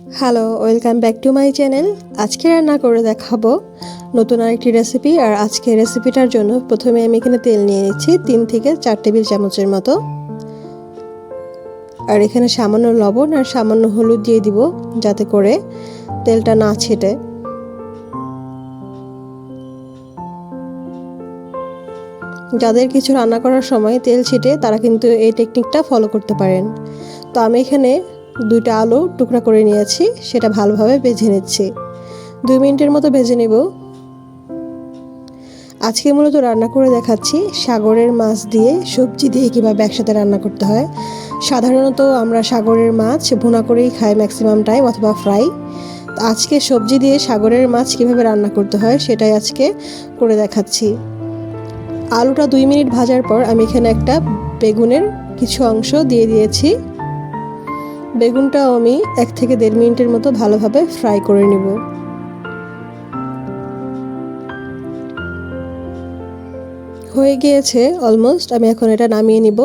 Hello, welcome back to my channel. আজকে রান্না করে দেখাবো নতুন আরেকটি রেসিপি। আর আজকে রেসিপিটার জন্য প্রথমে আমি এখানে তেল নিয়ে নিচ্ছি 3 থেকে 4 টেবিল চামচের মতো। আর এখানে সামান্য লবণ আর সামান্য হলুদ দিয়ে দিব, যাতে করে তেলটা না ছেটে। যাদের কিছু রান্না করার সময় তেল ছিটে, তারা কিন্তু এই টেকনিকটা ফলো করতে পারেন। তো আমি এখানে 2টা আলু টুকরা করে নিয়েছি, সেটা ভালোভাবে ভেজে নিচ্ছি। 2 মিনিটের মতো ভেজে নেব। আজকে মূলত রান্না করে দেখাচ্ছি সাগরের মাছ দিয়ে সবজি দিয়ে কীভাবে একসাথে রান্না করতে হয়। সাধারণত আমরা সাগরের মাছ ভুনা করেই খাই ম্যাক্সিমাম টাইম, অথবা ফ্রাই। আজকে সবজি দিয়ে সাগরের মাছ কীভাবে রান্না করতে হয় সেটাই আজকে করে দেখাচ্ছি। আলুটা 2 মিনিট ভাজার পর আমি এখানে একটা বেগুনের কিছু অংশ দিয়ে দিয়েছি। বেগুনটাও আমি 1 থেকে 1.5 মিনিটের মতো ভালোভাবে ফ্রাই করে নেব। হয়ে গিয়েছে অলমোস্ট, আমি এখন এটা নামিয়ে নিব।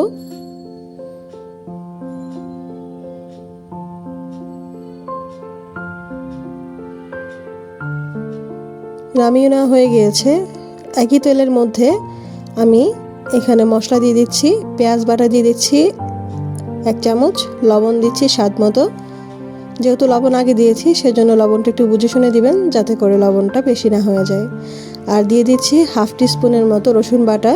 নামিয়ে নেওয়া হয়ে গিয়েছে। একই তেলের মধ্যে আমি এখানে মশলা দিয়ে দিচ্ছি, পেঁয়াজ বাটা দিয়ে দিচ্ছি 1 চামচ, লবণ দিচ্ছি স্বাদ মতো। যেহেতু লবণ আগে দিয়েছি, সেজন্য লবণটা একটু বুঝে শুনে দিবেন, যাতে করে লবণটা বেশি না হয়ে যায়। আর দিয়ে দিচ্ছি 1/2 টিস্পুনের মতো রসুন বাটা।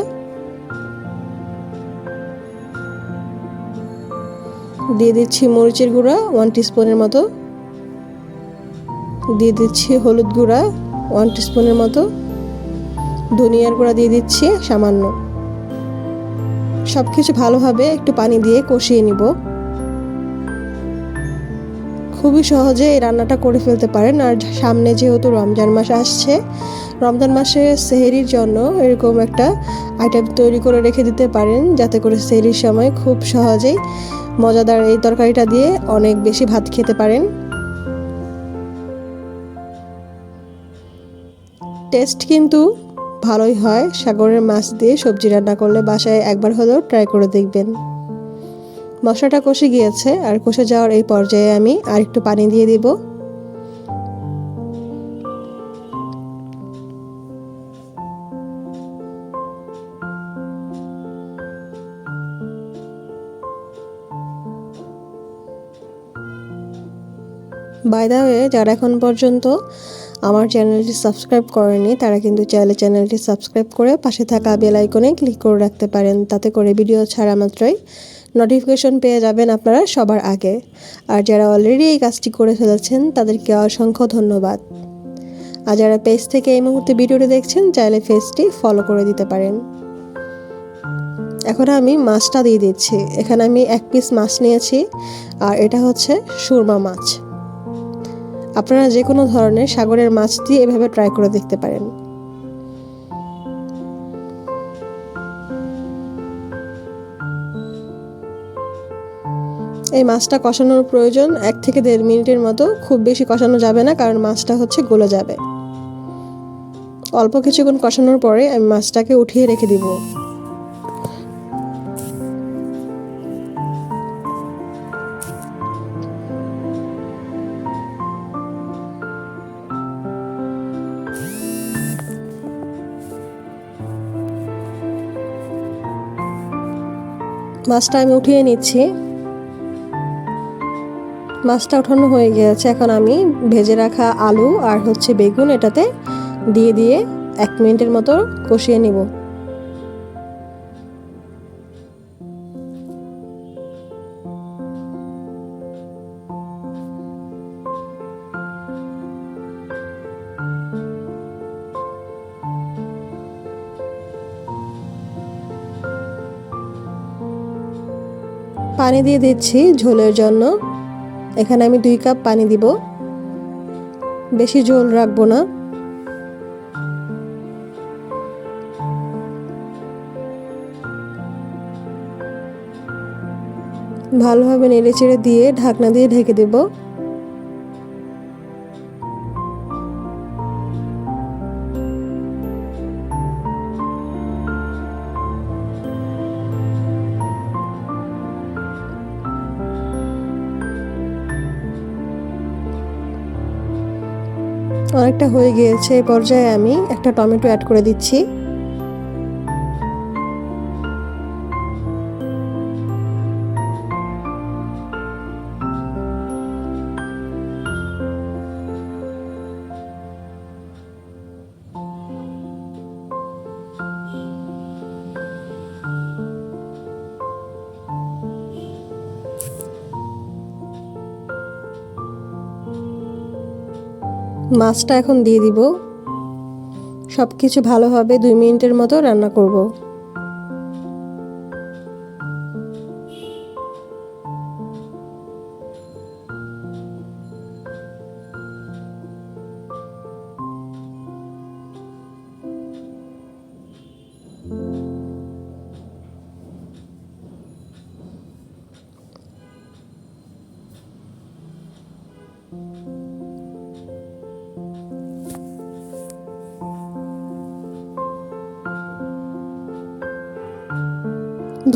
দিয়ে দিচ্ছি মরিচের গুঁড়া 1 টিস্পুনের মতো। দিয়ে দিচ্ছি হলুদ গুঁড়া 1 টিস্পুনের মতো। ধনিয়ার গুঁড়া দিয়ে দিচ্ছি সামান্য। সব কিছু ভালোভাবে একটু পানি দিয়ে কষিয়ে নিব। খুবই সহজে এই রান্নাটা করে ফেলতে পারেন। আর সামনে যেহেতু রমজান মাস আসছে, রমজান মাসে সেহরির জন্য এরকম একটা আইটেম তৈরি করে রেখে দিতে পারেন, যাতে করে সেহরির সময় খুব সহজেই মজাদার এই তরকারিটা দিয়ে অনেক বেশি ভাত খেতে পারেন। টেস্ট কিন্তু ভালোই হয় সাগরের মাছ দিয়ে সবজি রান্না করলে। বাসায় একবার হলেও ট্রাই করে দেখবেন। মশলাটা কষে গিয়েছে, আর কষে যাওয়ার এই পর্যায়ে আমি আরেকটু পানি দিয়ে দিব। বাই দ্য ওয়ে, যারা এখন পর্যন্ত আমার চ্যানেলটি সাবস্ক্রাইব করেনি, তারা কিন্তু চাইলে চ্যানেলটি সাবস্ক্রাইব করে পাশে থাকা বেল আইকনে ক্লিক করে রাখতে পারেন। তাতে করে ভিডিও ছাড়া মাত্রই নোটিফিকেশন পেয়ে যাবেন আপনারা সবার আগে। আর যারা অলরেডি এই কাজটি করে ফেলেছেন, তাদেরকে অসংখ্য ধন্যবাদ। আর যারা পেজ থেকে এই মুহূর্তে ভিডিওটি দেখছেন, চাইলে পেজটি ফলো করে দিতে পারেন। এখন আমি মাছটা দিয়ে দিচ্ছি। এখানে আমি 1 পিস মাছ নিয়েছি, আর এটা হচ্ছে সুরমা মাছ। আপনারা যে কোনো ধরনের সাগরের মাছ দিয়ে এভাবে ট্রাই করে দেখতে পারেন। এই মাছটা কষানোর প্রয়োজন 1 থেকে 1.5 মিনিটের মতো। খুব বেশি কষানো যাবে না, কারণ মাছটা হচ্ছে গলে যাবে। অল্প কিছুক্ষণ কষানোর পরে আমি মাছটাকে উঠিয়ে রেখে দিব। মাছটা আমি উঠিয়ে নিচ্ছি। মাছটা উঠানো হয়ে গিয়েছে। এখন আমি ভেজে রাখা আলু আর হচ্ছে বেগুন এটাতে দিয়ে 1 মিনিটের মতো কষিয়ে নিব। পানি দিয়ে দিচ্ছি ঝোলের জন্য। এখানে আমি 2 কাপ পানি দিব, বেশি ঝোল রাখবো না। ভালোভাবে নেড়েচেড়ে দিয়ে ঢাকনা দিয়ে ঢেকে দেব। অনেকটা হয়ে গিয়েছে, এই পর্যায়ে আমি একটা টমেটো অ্যাড করে দিচ্ছি। মাছটা এখন দিয়ে দিব। সব কিছু ভালোভাবে 2 মিনিটের মতো রান্না করব।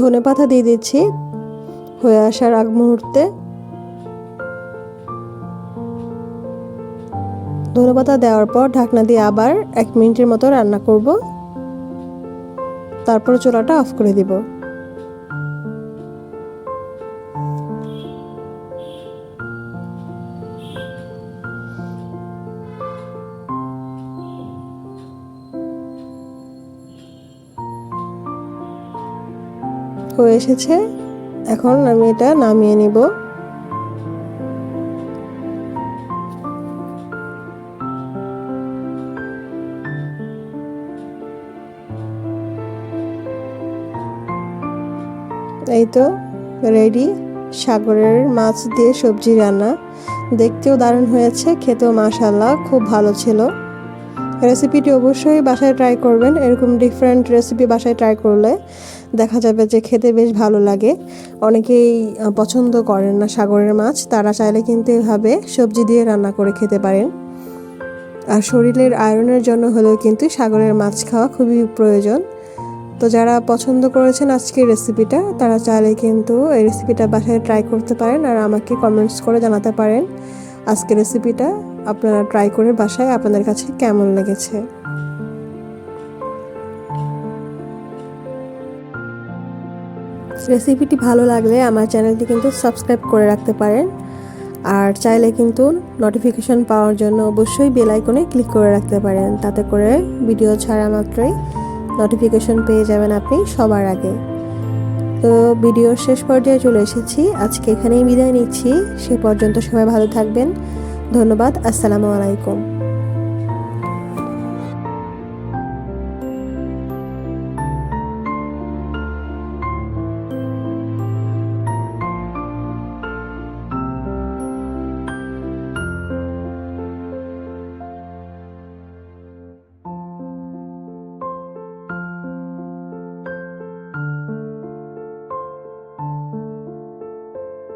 ধনেপাতা দিয়ে দিচ্ছি হয়ে আসার আগ মুহূর্তে। ধনেপাতা দেওয়ার পর ঢাকনা দিয়ে আবার 1 মিনিটের মতো রান্না করব, তারপর চুলাটা অফ করে দিব। হয়ে এসেছে, এখন আমি এটা নামিয়ে নিব। এই তো রেডি সাগরের মাছ দিয়ে সবজি রান্না। দেখতেও দারুণ হয়েছে, খেতেও মাশাআল্লাহ খুব ভালো ছিল। রেসিপিটি অবশ্যই বাসায় ট্রাই করবেন। এরকম ডিফারেন্ট রেসিপি বাসায় ট্রাই করলে দেখা যাবে যে খেতে বেশ ভালো লাগে। অনেকেই পছন্দ করেন না সাগরের মাছ, তারা চাইলে কিন্তু এভাবে সবজি দিয়ে রান্না করে খেতে পারেন। আর শরীরের আয়রনের জন্য হলেও কিন্তু সাগরের মাছ খাওয়া খুবই প্রয়োজন। তো যারা পছন্দ করেছেন আজকের রেসিপিটা, তারা চাইলে কিন্তু এই রেসিপিটা বাসায় ট্রাই করতে পারেন আর আমাকে কমেন্টস করে জানাতে পারেন আজকের রেসিপিটা আপনারা ট্রাই করে বাসায় আপনাদের কাছে কেমন লেগেছে। রেসিপিটি ভালো লাগলে আমার চ্যানেলটি কিন্তু সাবস্ক্রাইব করে রাখতে পারেন। আর চাইলে কিন্তু নোটিফিকেশন পাওয়ার জন্য অবশ্যই বেল আইকনে ক্লিক করে রাখতে পারেন, তাতে করে ভিডিও ছাড়া মাত্রই নোটিফিকেশন পেয়ে যাবেন আপনি সবার আগে। তো ভিডিওর শেষ পর্যায়ে চলে এসেছি, আজকে এখানেই বিদায় নিচ্ছি। সে পর্যন্ত সবাই ভালো থাকবেন। ধন্যবাদ। আসসালামু আলাইকুম।